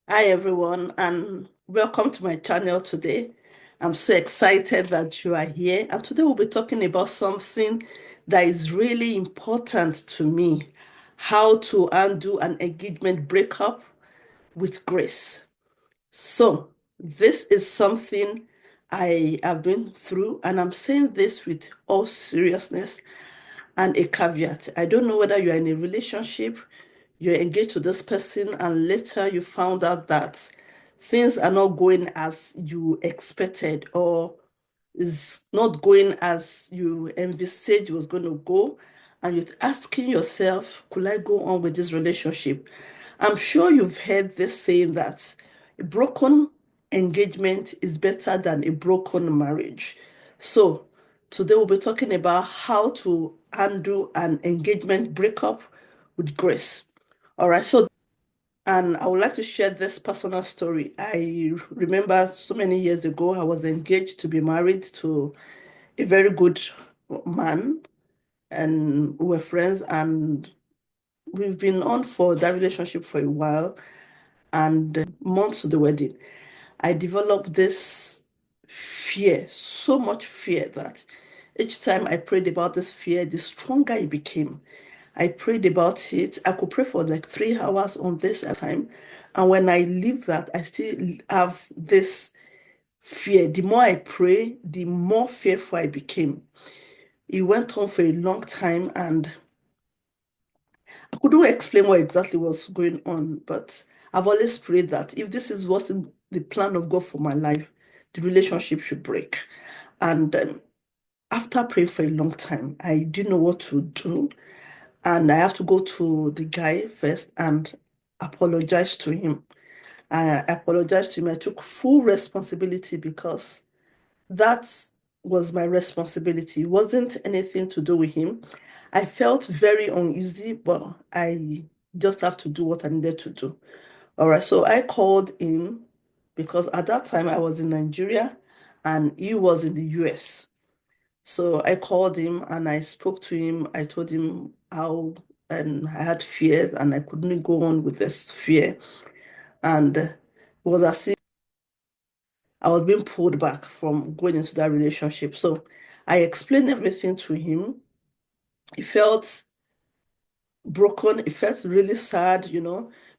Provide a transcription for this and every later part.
Hi everyone, and welcome to my channel today. I'm so excited that you are here, and today we'll be talking about something that is really important to me: how to undo an engagement breakup with grace. So, this is something I have been through, and I'm saying this with all seriousness and a caveat. I don't know whether you're in a relationship, you're engaged to this person, and later you found out that things are not going as you expected, or is not going as you envisaged it was going to go, and you're asking yourself, could I go on with this relationship? I'm sure you've heard this saying that a broken engagement is better than a broken marriage. So, today we'll be talking about how to handle an engagement breakup with grace. All right, and I would like to share this personal story. I remember so many years ago, I was engaged to be married to a very good man, and we were friends, and we've been on for that relationship for a while, and months to the wedding. I developed this fear, so much fear that each time I prayed about this fear, the stronger it became. I prayed about it. I could pray for like 3 hours on this at a time. And when I leave that, I still have this fear. The more I pray, the more fearful I became. It went on for a long time, and I couldn't explain what exactly was going on, but I've always prayed that if this is what's in the plan of God for my life, the relationship should break. And after praying for a long time, I didn't know what to do. And I have to go to the guy first and apologize to him. I apologized to him. I took full responsibility because that was my responsibility. It wasn't anything to do with him. I felt very uneasy, but I just have to do what I needed to do. All right, so I called him because at that time I was in Nigeria and he was in the US. So I called him and I spoke to him. I told him how and I had fears and I couldn't go on with this fear. And it was as if I was being pulled back from going into that relationship. So I explained everything to him. He felt broken. He felt really sad,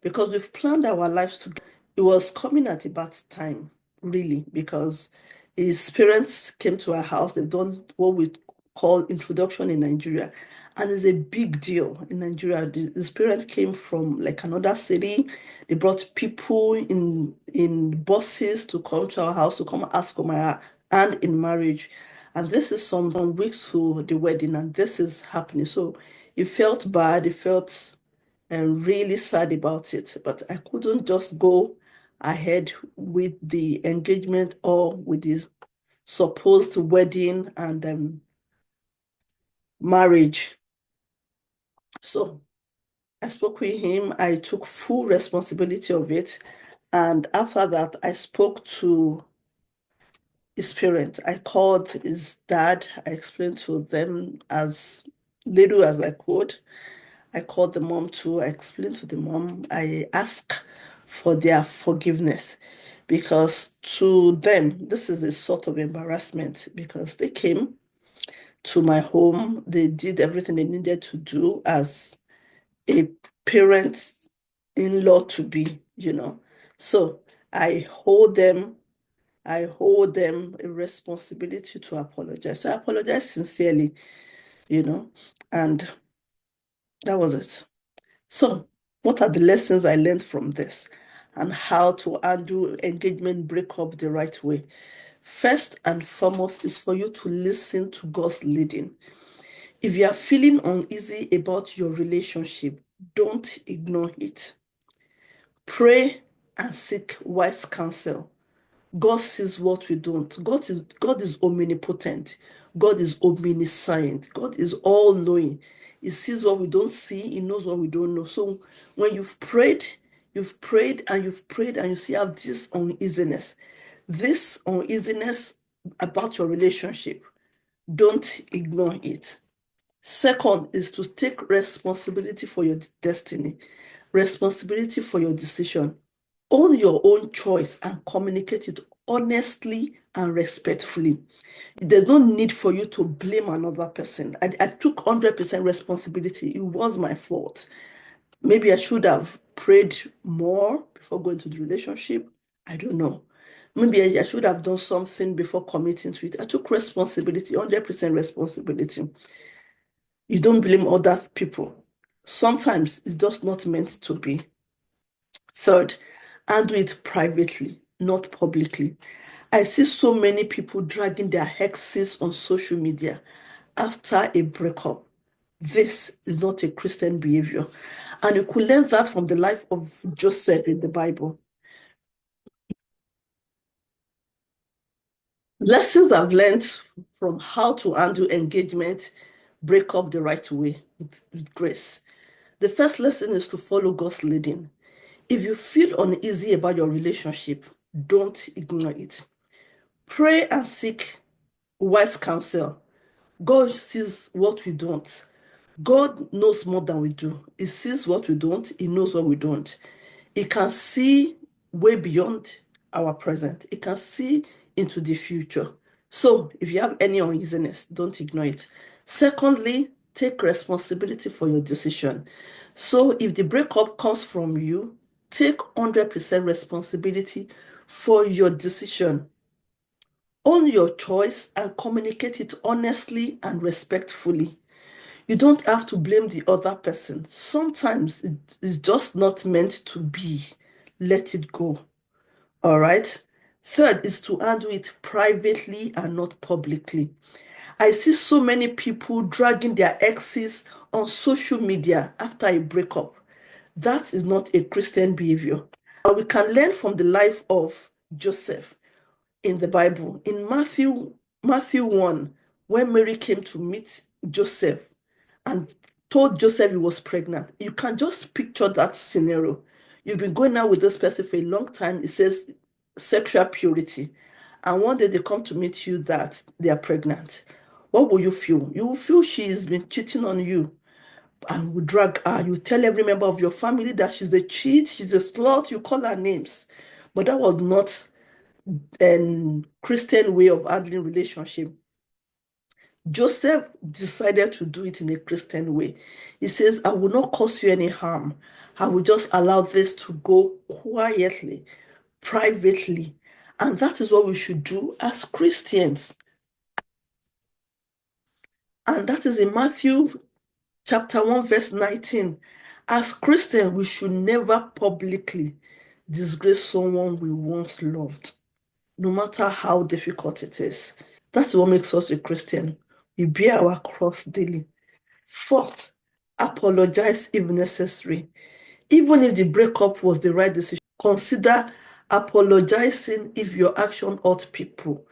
because we've planned our lives together. It was coming at a bad time, really, because his parents came to our house. They've done what we call introduction in Nigeria. And it's a big deal in Nigeria. His parents came from like another city. They brought people in buses to come to our house to come ask for my hand in marriage. And this is some weeks to the wedding, and this is happening. So it felt bad. It felt really sad about it, but I couldn't just go ahead with the engagement or with the supposed wedding and marriage. So I spoke with him. I took full responsibility of it. And after that, I spoke to his parents. I called his dad. I explained to them as little as I could. I called the mom too. I explained to the mom. I asked for their forgiveness because to them, this is a sort of embarrassment because they came to my home. They did everything they needed to do as a parent in-law to be. So I hold them, I hold them a responsibility to apologize. So I apologize sincerely, you know, and that was it. So, what are the lessons I learned from this and how to undo engagement breakup the right way? First and foremost is for you to listen to God's leading. If you are feeling uneasy about your relationship, don't ignore it. Pray and seek wise counsel. God sees what we don't. God is omnipotent. God is omniscient. God is all knowing. He sees what we don't see. He knows what we don't know. So when you've prayed and you've prayed and you see have this uneasiness about your relationship, don't ignore it. Second is to take responsibility for your destiny, responsibility for your decision. Own your own choice and communicate it honestly and respectfully. There's no need for you to blame another person. I took 100% responsibility. It was my fault. Maybe I should have prayed more before going to the relationship. I don't know. Maybe I should have done something before committing to it. I took responsibility, 100% responsibility. You don't blame other people. Sometimes it's just not meant to be. Third, handle it privately, not publicly. I see so many people dragging their exes on social media after a breakup. This is not a Christian behavior. And you could learn that from the life of Joseph in the Bible. Lessons I've learned from how to handle engagement, break up the right way with grace. The first lesson is to follow God's leading. If you feel uneasy about your relationship, don't ignore it. Pray and seek wise counsel. God sees what we don't. God knows more than we do. He sees what we don't. He knows what we don't. He can see way beyond our present. He can see into the future. So if you have any uneasiness, don't ignore it. Secondly, take responsibility for your decision. So if the breakup comes from you, take 100% responsibility for your decision. Own your choice and communicate it honestly and respectfully. You don't have to blame the other person. Sometimes it is just not meant to be. Let it go. All right. Third is to handle it privately and not publicly. I see so many people dragging their exes on social media after a breakup. That is not a Christian behavior. And we can learn from the life of Joseph in the Bible. In Matthew 1, when Mary came to meet Joseph and told Joseph he was pregnant, you can just picture that scenario. You've been going out with this person for a long time. It says sexual purity. And one day they come to meet you that they are pregnant. What will you feel? You will feel she's been cheating on you and will drag her. You tell every member of your family that she's a cheat, she's a slut, you call her names. But that was not a Christian way of handling relationship. Joseph decided to do it in a Christian way. He says, I will not cause you any harm. I will just allow this to go quietly, privately. And that is what we should do as Christians. And that is in Matthew chapter 1, verse 19. As Christians, we should never publicly disgrace someone we once loved, no matter how difficult it is. That's what makes us a Christian. We bear our cross daily. Fourth, apologize if necessary. Even if the breakup was the right decision, consider apologizing if your action hurt people.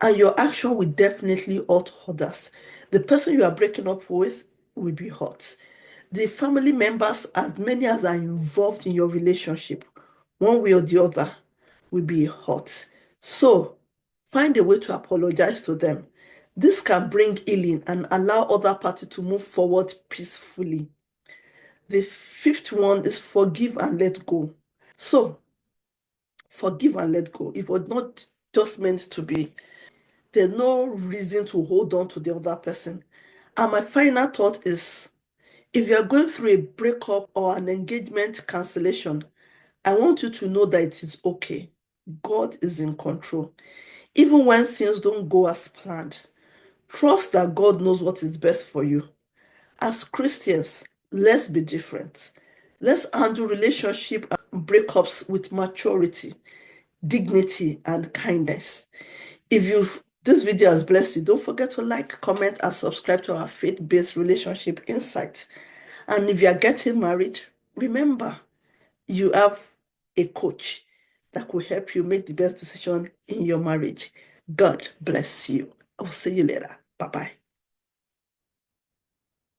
And your action will definitely hurt others. The person you are breaking up with will be hurt. The family members, as many as are involved in your relationship, one way or the other, will be hurt. So find a way to apologize to them. This can bring healing and allow other parties to move forward peacefully. The fifth one is forgive and let go. So forgive and let go. It was not just meant to be. There's no reason to hold on to the other person. And my final thought is if you're going through a breakup or an engagement cancellation, I want you to know that it is okay. God is in control. Even when things don't go as planned, trust that God knows what is best for you. As Christians, let's be different. Let's handle relationship and breakups with maturity, dignity, and kindness. If this video has blessed you, don't forget to like, comment, and subscribe to our faith-based relationship insight. And if you are getting married, remember you have a coach that will help you make the best decision in your marriage. God bless you. I'll see you later. Bye-bye.